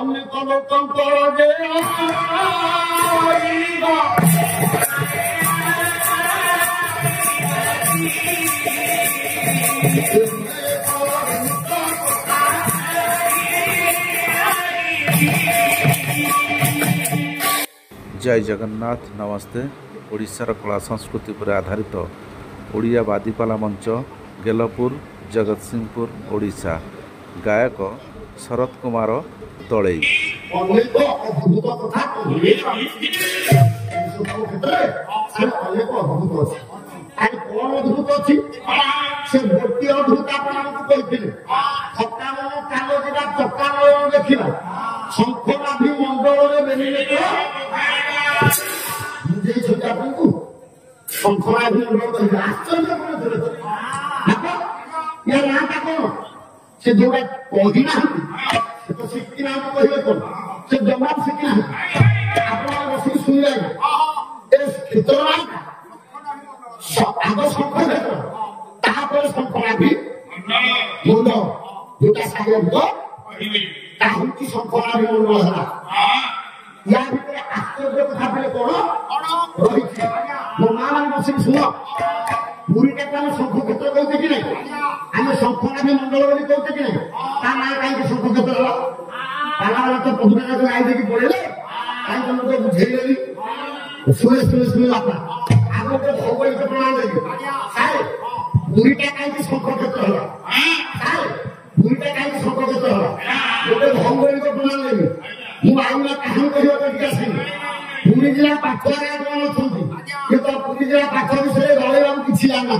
ଅନେକ ଲୋକଙ୍କର ଯେ जय जगन्नाथ। नमस्ते। ओडिशार कला संस्कृति पर आधारित ओडिया बादीपाला मंच गेलपुर जगतसिंहपुर ओडिशा। गायक शरद कुमार तळई। से जोड़ा कही ना तो शिखी ना कहले कौन से जवाब शिखी ना आप बस सुन जाए क्षेत्र आग शंख क्षेत्र तापर शंखला भी मुंड जोटा सागर ताहुची शंखला भी मुंड होला या भितर आश्चर्य कथा बोले कौन रही मो मां मान बस सुन पूरी का शंख क्षेत्र कहते कि नहीं आम शंखला भी मंडल बोली कहते कि नहीं ता ना कहीं शंख क्षेत्र होला पाला तो पदुना को आई देखी पड़े कहीं तुम तो बुझेली सुने आपा आगो तो भौगोलिक प्रमाण देगी सारे पूरी का कहीं शंख क्षेत्र होला सारे पूरी का कहीं शंख क्षेत्र होला गोटे भौगोलिक प्रमाण देगी मु आइला कहानी कहियो तो ठीक আছে पूरी जिला पाखरे कोन अछंती के तो पूरी जिला पाख विषय गलेवा किछि जाना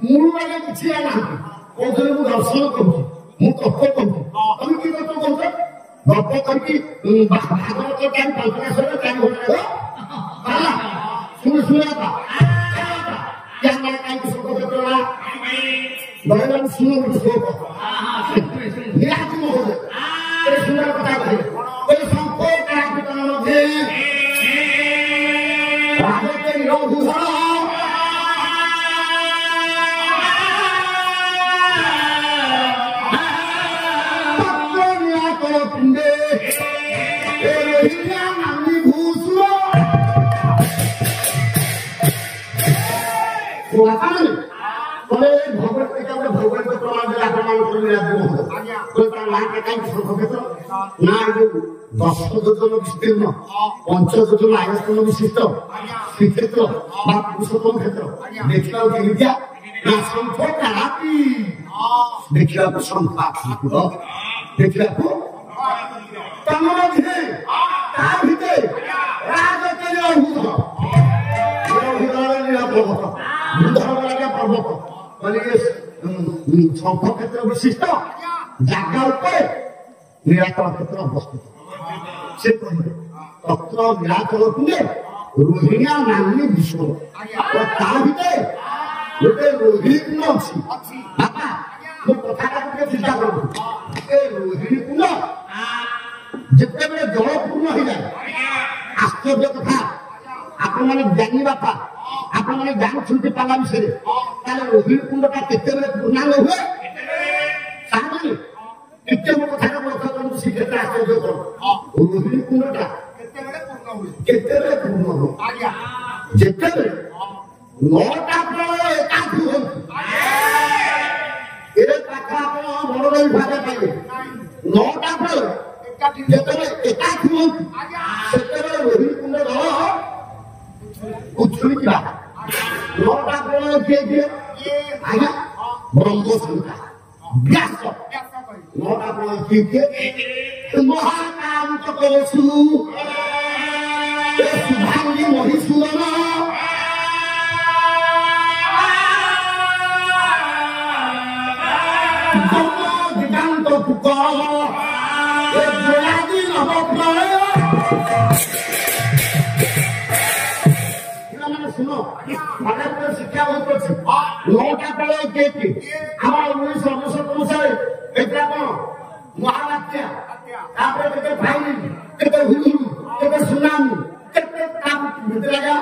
मूल वाले किछि जाना ओथरे मु दर्शन करू मु तत्व करू हम की तत्व करू गप करकी भागवत टाइम कल्पनाशर टाइम हो हां सुन आता क्या मैं काई को सब करला भगवान सुनो श्लोक निराश हो गए ये सुंदर कथा कहे कोई संकोच का कितना मध्ये राजते निरोध भगवत प्रमाण ना दश योजन विस्तीर्ण पंच योजन आयतन विशिष्ट श्रीक्षेत्र पुरुषोत्तम क्षेत्र देखा केमितिया ना शंख कापी देखा शंखा देखा पर्वत शंख क्षेत्र विशिष्ट जगह निराकरण क्षेत्र अवस्थित से तत्र निराकरण कुंडे रोहिणिया नामनी विश्व गोटे रोहिणी कुंड अच्छी बापा मो कथा चिंता करूँ रोहिणी कुंड जिते बड़े जलपूर्ण हो जाए आश्चर्य कथा आपण मैंने ज्ञानी बापा आपण मैंने जानते पाला विषय रोहिणी कुंड का पूर्णांग हुए कितने मो कथा को श्रीक्षेत्र आश्चर्य कर रोहिणी कुंड का पूर्ण हो जिते नौटा प्रलय एकाठी हो बड़ विभाग पाइबे नौटा प्रलय जिते एकाठी हो रोहिणी कुंड उछुड़ी नौटा प्रलय किए आज्ञा ब्रह्म संहिता व्यास नौटा प्रलय किए महाकाम तो करसु सुभांगी महिषूदन दिगांत पुकार नव प्रलय सुनो शिक्षा बहुत अच्छी नौटा प्रलय किए हमारे 1969 मसीह महाबात्या फाइलिंग हुलू सुनामी भितरा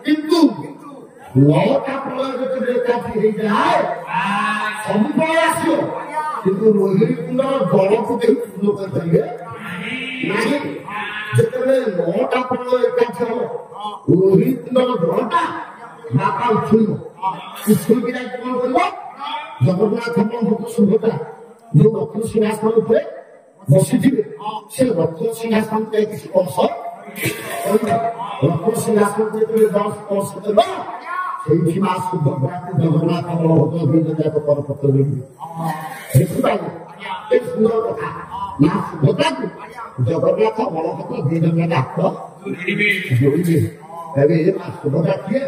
किंतु नौटा प्रलय ହେଇଯାଏ ସବୁ ପଳେଇ ଆସିବ କିନ୍ତୁ ରୋହିଣୀ କୁଣ୍ଡର ଜଳକୁ କେହି ପୂର୍ଣ୍ଣ କରିପାରିବେ ନାହିଁ। ଯେତେବେଳେ 9ଟା ଫଳ ଏକାଠି ହବ ରୋହିଣୀ କୁଣ୍ଡର ଜଳଟା ମାତା ଉଛୁଳିବ। ଉଛୁଳିକି ଯାଇକି କଣ କରିବ? ଜଗନ୍ନାଥ ବଳଭଦ୍ର ସୁଭଦ୍ରା ଯୋଉ ରତ୍ନ ସିଂହାସନ ଉପରେ ବସିଥିବେ ସେ ରତ୍ନ ସିଂହାସନ ଯାଇକି ସ୍ପର୍ଶ ରତ୍ନ ସିଂହାସନ ଯେତେବେଳେ ସ୍ପର୍ଶ କରିବ ସେଇଠି ମା ସୁଭଦ୍ରାକୁ ଜଗନ୍ନାଥ ବଳଭଦ୍ର ଦୁଇଜଣ ଯାକ କରପତ୍ର ଦେବେ। ଦେଖିପାରିବେ ଏ ସୁନ୍ଦର କଥା। ମା ସୁଭଦ୍ରାକୁ ଜଗନ୍ନାଥ ବଳଭଦ୍ର ଦୁଇଜଣ ଯାକ ଯୋଡ଼ିବେ। ଏବେ ମା ସୁଭଦ୍ରା କିଏ?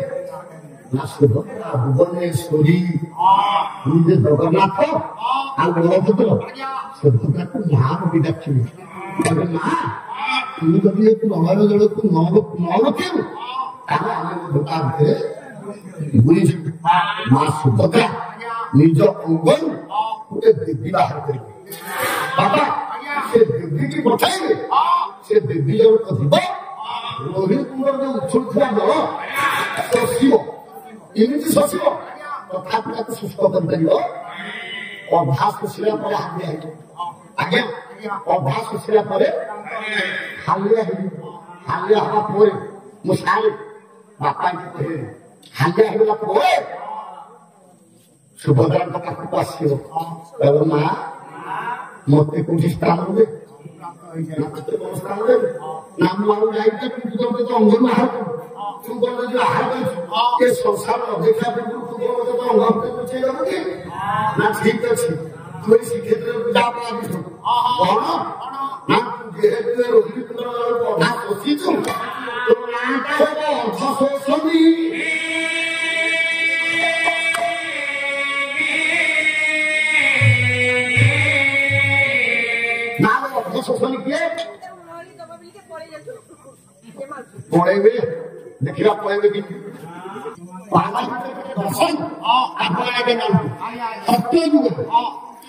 ମା ସୁଭଦ୍ରା ଭୁବନେଶ୍ୱରୀ ନିଜେ ଜଗନ୍ନାଥ ଆଉ ବଳଭଦ୍ର ସୁଭଦ୍ରାକୁ ମା ବୋଲି ଡାକିବେ। ଏବେ ମା তুমি যদি একটু নগর জলକୁ ନ ରଖିବୁ ତାହେଲେ ଆମେ ତା ଭିତରେ ବୁଲିଯିବୁ। ମା ସୁଭଦ୍ରା ନିଜ ଅଙ୍ଗରୁ ଗୋଟେ ଦେବୀ ବାହାର କରିବେ। ବାବା ସେ ଦେବୀକି ପଠାଇବେ। ସେ ଦେବୀ ଜଣକ ଯିବ ରୋହିଣୀ କୁଣ୍ଡର ଯୋଉ ଉଛୁଳୁଥିବା ଜଳ ଶୋଷିବ। ଏମିତି ଶୋଷିବ ତଥାପି ତାକୁ ସୁସ୍ଥ କରିପାରିବ। ଅଧା ଶୋଷିଲା ପରେ ହାଲିଆ ହେଇଯିବ। ଆଜ୍ଞା ଅଧା ଶୋଷିଲା ପରେ ହାଲିଆ ହେଇଯିବ। ହାଲିଆ ହେବା ପରେ ମୁଁ ସାରେ ବାପାଙ୍କୁ କହିଲି ହାଲିଆ ହେଇଗଲା ପରେ ସୁଭଦ୍ରାଙ୍କ ପାଖକୁ ଆସିବ। କହିବ ମା ମତେ କୋଉଠି ସ୍ଥାନ ଦେବେ? ମତେ କଣ ସ୍ଥାନ ଦେବେ? ନା ମୁଁ ଆଉ ଯାଇକି ତୁ ତ ଅଙ୍ଗରୁ ଆହାର କରୁ। ତୁ କଣ ଯଦି ଆହାର କରିଛୁ ଏ ସଂସାର ଅପେକ୍ଷା ପୂର୍ବରୁ ତୁ କଣ ତୋ ଅଙ୍ଗ ଭିତରେ ପଚେଇ ଦେବୁ କି? ନା ଠିକ ଅଛି ତୁ ଏଇ ଶ୍ରୀକ୍ଷେତ୍ରକୁ ଯା ପାଇଛୁ କଣ ନା ଯେହେତୁ ରୋହିଣୀ କୁଣ୍ଡର ଅଧା ଶୋଷିଛୁ ତୋ ନାଁଟା ହେବ ଅର୍ଥ ଶୋଷଣୀ। ନା ଅର୍ଥ ଶୋଷଣୀ କିଏ? ପଳେଇବେ ଦେଖିବା ପଳେଇବେ କି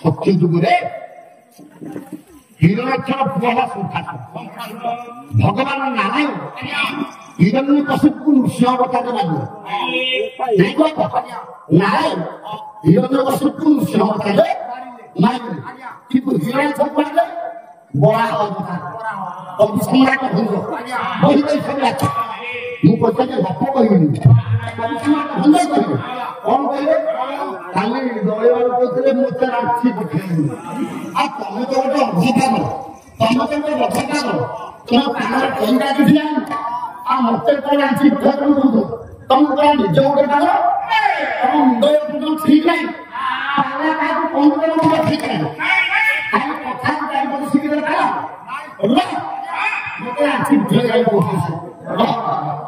ସତ୍ୟ ଯୁଗରେ ହିରଣ୍ୟାକ୍ଷର ପୁଅ ହେଲା ଶଙ୍ଖାସୁର। ଭଗବାନ ନାରାୟଣ ହିରଣ୍ୟକଶିପୁଙ୍କୁ ନୃସିଂହ ଅବତାରରେ ମାରିଲେ। ନାରାୟଣ ହିରଣ୍ୟକଶିପୁଙ୍କୁ ନୃସିଂହ ଅବତାରରେ ମାରିଲେ କିନ୍ତୁ ହିରଣ୍ୟାକ୍ଷ ମାରିଲେ ବରାହ ଅବତାର ସମ୍ରାଟ ଭଞ୍ଜ ବହି ଦେଇଛନ୍ତି। ମୁଁ ପଚାରିଲେ ଗପ କହିବିନି ସମ୍ରାଟ ଭଞ୍ଜ କହିବେ କଣ କହିଲେ? କାଲି ଦଳେଇବାକୁ କହୁଥିଲେ ମୋତେ ରାକ୍ଷୀ ଦେଖେଇବି। ଆଉ ତମେ ତ ଗୋଟେ ଅଭକାର ତମେ ତ ଗୋଟେ ଅଭକାର ତମ କାନରେ ପଇସା କିଛି ନାହିଁ। ଆଉ ମତେ କଣ ରାକ୍ଷୀ ଦେଖେଇବାକୁ କହୁଛ? ତମେ କଣ ନିଜ ଗୋଟେ କାଳ ତମ ମୁଣ୍ଡ ଠିକ ନାହିଁ। କାହାକୁ କଣ କରିବ ଠିକ ନାହିଁ। ଖାଲି କଥା ଚାରିପଟ ଶିଖିଦେଲେ କାଳ ମତେ ରାକ୍ଷୀ ଦେଖେଇବାକୁ କହୁଛ।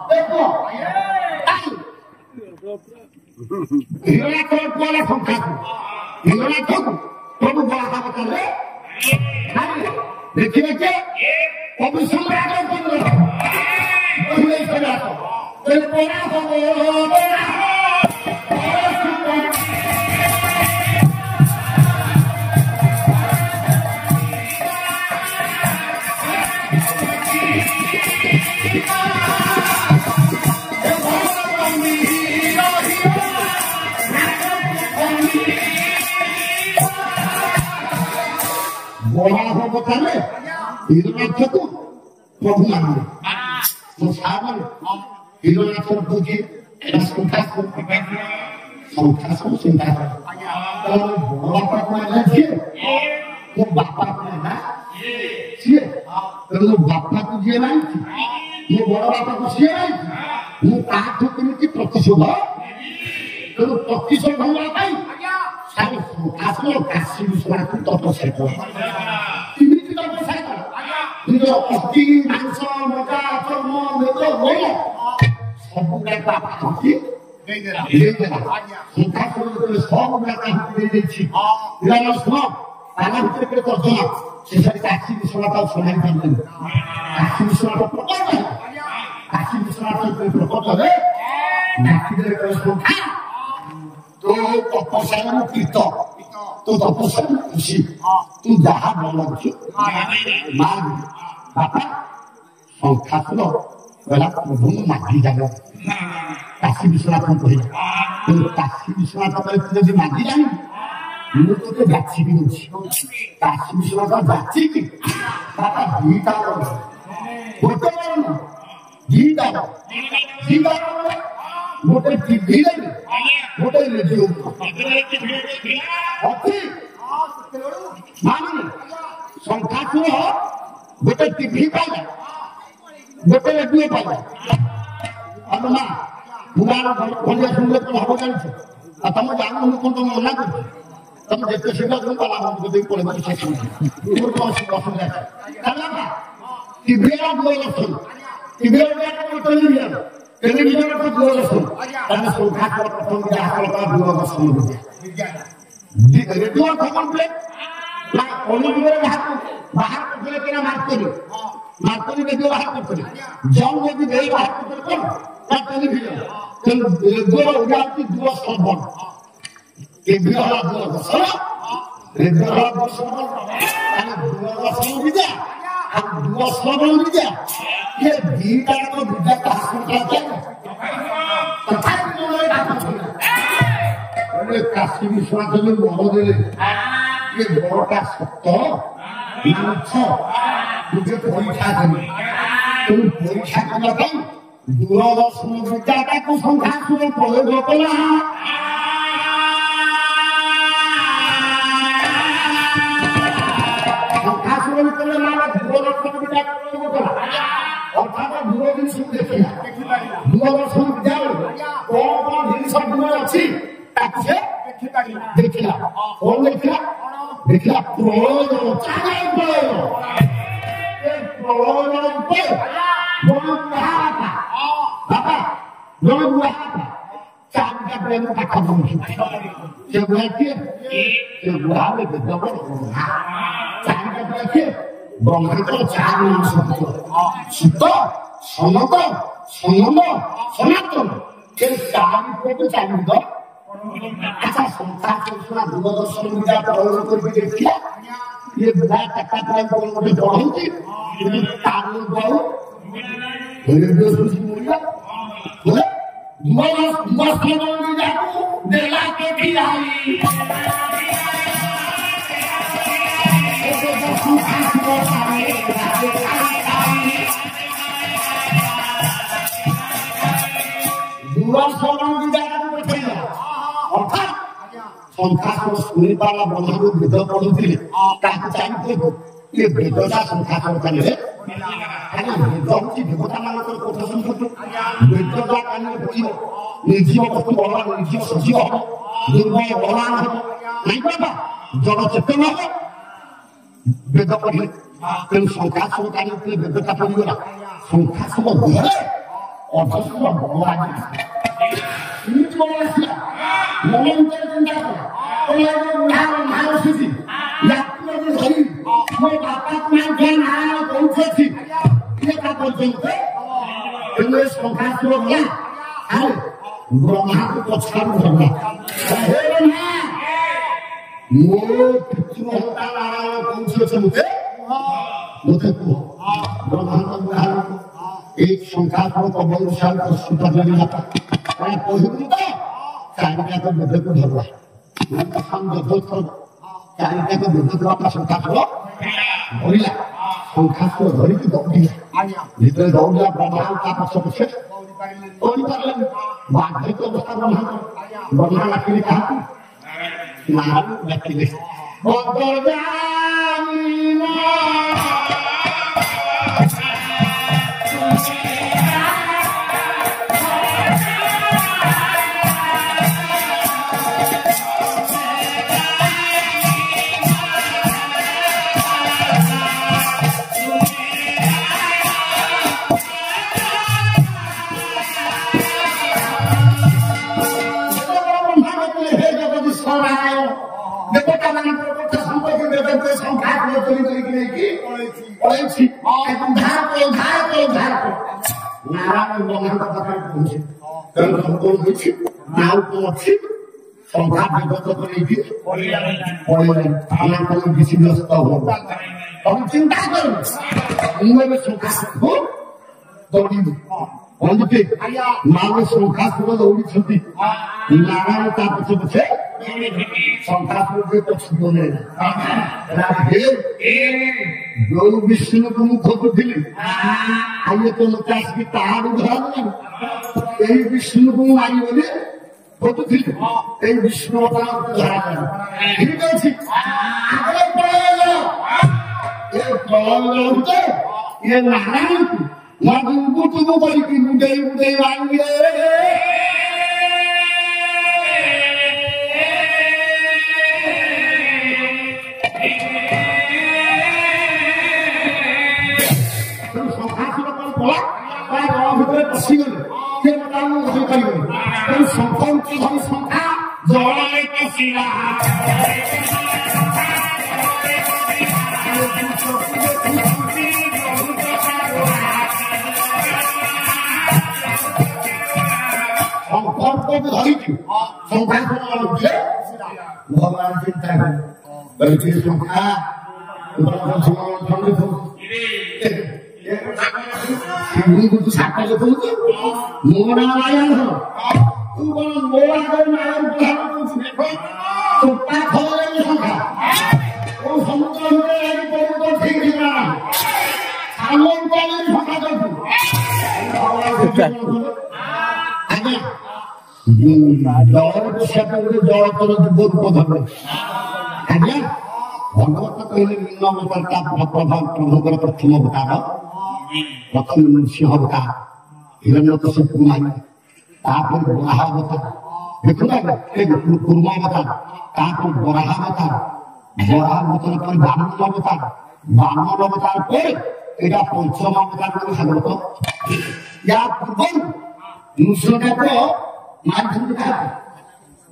ଦେଖ ହିରଣ୍ୟାକ୍ଷର ପୁଅ ହେଲା ଶଙ୍ଖାସୁର। ହିରଣ୍ୟାକ୍ଷକୁ ପ୍ରଭୁ ବରାହ ଅବତାରରେ ଦେଖିବେ ଯେ କବି ସମ୍ରାଟ ବରାହ ଅବତାରରେ ହିରଣ୍ୟାକ୍ଷକୁ ପ୍ରଭୁ ମାନିଲେ। ମୋ ସାର୍ମାନେ ହିରଣ୍ୟାକ୍ଷର କହୁଛି ଶଙ୍ଖାସୁର ସିଂହାସନ ବଡ ବାପାକୁ ମାରିଲା ସିଏ ମୋ ବାପାକୁ ମାରିଲା ସିଏ। ତେଣୁ ମୋ ବାପାକୁ ଯିଏ ମାରିଛି ମୋ ବଡ ବାପାକୁ ସିଏ ମାରିଛି ମୁଁ ତାଠୁ କେମିତି ପ୍ରତିଶୋଧ? ତେଣୁ ପ୍ରତିଶୋଧ ନେବା ପାଇଁ ସାରେ ଶଙ୍ଖାସୁର କାଶୀ ବିଶ୍ୱନାଥକୁ ତପସ୍ୟା କର। କେମିତି ତପସ୍ୟା କର? ନିଜ ଅସ୍ଥି ମାଂସ ମଜା ଚର୍ମ ମେଦ ମୂଳ ସବୁ ଗୁଡାକ ଆହୁତି ଦେଇଦେଲା। ଶଙ୍ଖାସୁର ଯେତେବେଳେ ସବୁ ଗୁଡାକ ଆହୁତି ଦେଇଦେଇଛି ପିଲାମାନେ ଶୁଣ ତାଙ୍କ ଭିତରେ କେତେ ତର୍ଜନ ଶେଷରେ କାଶୀ ବିଶ୍ୱନାଥ ଆଉ ଶୁଣାଇ ପାରିଲେନି। କାଶୀ ବିଶ୍ୱନାଥ ପ୍ରକଟ ହେଲା। କାଶୀ ବିଶ୍ୱନାଥ ପ୍ରକଟ ହେଲେ ଡାକିଦେଲେ କହିଲେ ଶଙ୍ଖା ତୋ ତପସ୍ୟାର ମୁଁ ପ୍ରୀତ ତୋ ତପସ୍ୟାର ମୁଁ ଖୁସି ତୁ ଯାହା ଭଲ ଲାଗୁଛୁ ବାପା ଶଙ୍ଖାସୁର कहला प्रभु मागी जानो काशी विश्वनाथ कहला काशी विश्वनाथ कहले मागी जानी ମୁଁ ତୋତେ ବାଛିକି ଦଉଛି କାଶୀ ବିଶ୍ୱନାଥ ବାଛିକି ବାପା ଦିଟା ଗୋଟେ ଦିଟା ଗୋଟେ ଟିଭି ଦେବି ଗୋଟେ ରେଡିଓ ଅଛି ମାନେ ସଂଖ୍ୟାସୁର ଗୋଟେ ଟିଭି ପାଇଲା ଗୋଟେ ରେଡିଓ ପାଇଲା ମା ପୁରାଣ ଭଳିଆ ଶୁଣିଲେ କଣ ହବ ଜାଣିଛ ଆଉ ତମେ ଜାଣୁ ମୁଁ କଣ ତମେ ମନା କରୁଛ तब देखते सीधा तुम पाला हम को देख पड़े मुझे सेक्शन वो तो असुविधा है कलमा कि बेरा दूरदर्शन कि बेरा को टेलीविजन को दूरदर्शन तने सुखा कर प्रथम के आकर का दूरदर्शन हो गया रेडियो खबर पे ना ओली बिगरे बाहर को के ना मार्केट रेडियो बाहर को जाऊं यदि गई बाहर को कौन ना टेलीविजन रेडियो उड़ा की दूरदर्शन टीवी वाला दूरदर्शन रेडियो वाला दूरदर्शन भी दिया हम दूरदर्शन भी दिया ये दीटा को विद्या का सुनता है तथा उन्होंने कहा अरे काशी विश्वनाथ ने बोल दिए ये बड़ा का सत्य नाच मुझे परीक्षा करनी तुम परीक्षा करना कहीं दूरदर्शन विद्या को संख्या सुन प्रयोग करना अर्थात दूरदर्शन सब देखिला दूरदर्शन जाओ कौन कौन जिनिस दूर अच्छी ताकि देखिला कौन देखिला प्रयोजन चाहे प्रयोजन पे बाबा चांदा प्रेम का खबर से बुआ में दबड़ चांदा प्रेम ब्रह्मांड चार सुत सनत सनम सनातन ये चार चारिद अच्छा संसार चलुना दूरदर्शन मीडिया प्रयोग करके देखिए ये बुढ़ा टका टाइम गोटे बढ़ुची तार रेडियो सुशी मिलला बोले मस्त मीडिया को देला के खिलाई संख्या शुणी पाला ब्रह्मा वेद पढ़ुले ये वेदटा संख्या चले वेद हूँ देवता मान कथा संपत्ति वेदटा कान पड़ो निर्जीव वस्तु बलवान निर्जीव सजीव हम दुर्बल बलवान हम नहीं बाबा जड़ चेतन हम वेद पढ़े तेणु संख्या सब कान वेदटा पड़गला संख्या सब देहे अधस्व बलवान ब्रह्मा को पछाड़ धरना एक संख्यात्मक बहुशाल प्रस्तुत चारिटा को वेद को धरवा चारिटा को वेद को अपना संख्या धरला संख्या को धरिकी दौड़िला भीतर दौड़िला ब्रह्मा का पक्ष पक्षे बाधित अवस्था ब्रह्मा डाकिले क्या नारायण डाकिले नारायण ब्रह्मा का पाखे पहुंचे संख्या विगत किसी व्यस्त हो चिंता करो संख्या ଦୌଡ଼ିବୁ ବନ୍ଧୁଟେ ମାନେ ଶଙ୍ଖାସୁର ଦୌଡ଼ିଛନ୍ତି ନାରାୟଣ ତା ପଛେ ପଛେ ଶଙ୍ଖାସୁର ପଛକୁ ଯୋଉ ବିଷ୍ଣୁକୁ ମୁଁ ଖୋଜୁଥିଲି ଆଇଏ ତ ଲୋକ ଆସିକି ତାହାରୁ ଧରାଯାଏ ଏଇ ବିଷ୍ଣୁକୁ ମୁଁ ମାରି ବୋଲି ଖୋଜୁଥିଲି ଏଇ ବିଷ୍ଣୁ ଧରାଯାଏ ଠିକ ଅଛି ଏ ନାରାୟଣକୁ ବୁଟୁକୁ କରିକି ବୁଡେଇ ବୁଡେଇ ମାରିବେ ଭିତରେ ପଶିଗଲେ କିଏ ଧରିପାରିବେନି ତେଣୁ ଶଙ୍ଖକୁ ଧରି ଶଙ୍ଖା ଜଳରେ ପଶିଲା ଶଙ୍ଖକୁ ଧରିଛୁ ଶଙ୍ଖାସୁର ଭଗବାନ ଚିନ୍ତା କଲେ ଶଙ୍ଖା ସାତ କହୁଛୁ ମୋ ନାଁ ନାରାୟଣ ତୁ କଣ ମୋ ଆଗରେ ନାରାୟଣ ଚୋପା ଖୋଲେନି ସଂଖ୍ୟା କୋଉ ସମୁଦ୍ର ଭିତରେ ପଡ଼ିବ ଠିକ ଠିକଣା ସାମନ୍ତଳୀ ସଂଖ୍ୟା ଦଉଛୁ ଆଜ୍ଞା ଜଳ ପୋଷାକ ଗୋଟେ ଜଳ କର ଯୁବ ଧର୍ମ ଆଜ୍ଞା ଭଗବତ କହିଲେ ନିମ୍ନ ଅବତାର ପ୍ରଭୁଙ୍କର ପ୍ରଥମ ଅବତାର ପ୍ରଥମ ନୃସିଂହ ଅବତାର ହିରଣ୍ୟକଶିପୁ ମାରି ତାପରେ ବରାହ ଅବତାର ଦେଖୁନ ପୂର୍ବ ଅବତାର ତାପରେ ବରାହ ଅବତାର ବରାହ ଅବତାର ପରେ ବାମନ ଅବତାର ବାମନ ଅବତାର ପରେ ଏଇଟା ପଞ୍ଚମ ଅବତାର ବୋଲି ଭାଗବତ ୟା ପୂର୍ବରୁ ନୃସିଂହଦେବ ମାରିଛନ୍ତି କାହାକୁ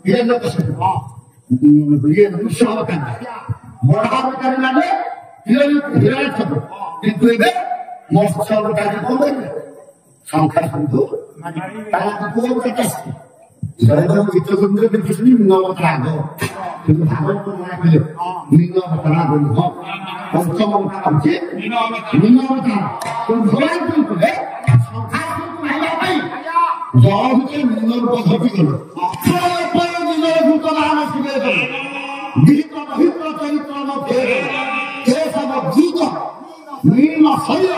ହିରଣ୍ୟକଶିପୁ ନୃସିଂହ ଅବତାର ବରାହ ଅବତାର ମାନେ ହିରଣ୍ୟକଶିପୁ କିନ୍ତୁ ଏବେ ମତ୍ସ୍ୟ ଅବତାର କଣ କରିବେ ସଂଖ୍ୟା କିନ୍ତୁ ଚିତ୍ରକୁଣ୍ଡରେ ଦେଖିଥିଲି ମିନ ଅବତାର ଆଗ କିନ୍ତୁ ଭାଗବତ ମନା କଲେ ମିନ ଅବତାର ଆଗ ନୁହଁ ପଞ୍ଚମ ଅବତାର ହଉଛି ମିନ ଅବତାର ଭଗବାନ କଣ କଲେ ସଂଖ୍ୟାକୁ ମାରିବା ପାଇଁ ଜଳ ଭିତରେ ମିନ ରୂପ ଧରିଗଲେ ମିନ ରୂପ ନାମ ଶିଖେ କଲେ ଗୀତ ଦହିତ ଚରିତ୍ର ମଧ୍ୟରେ ଏ ସବୁ ଗୀତ ମିନ ଶୈଳ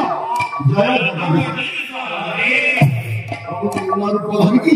ଜୟ ଜଗନ୍ନାଥ ଧରିକି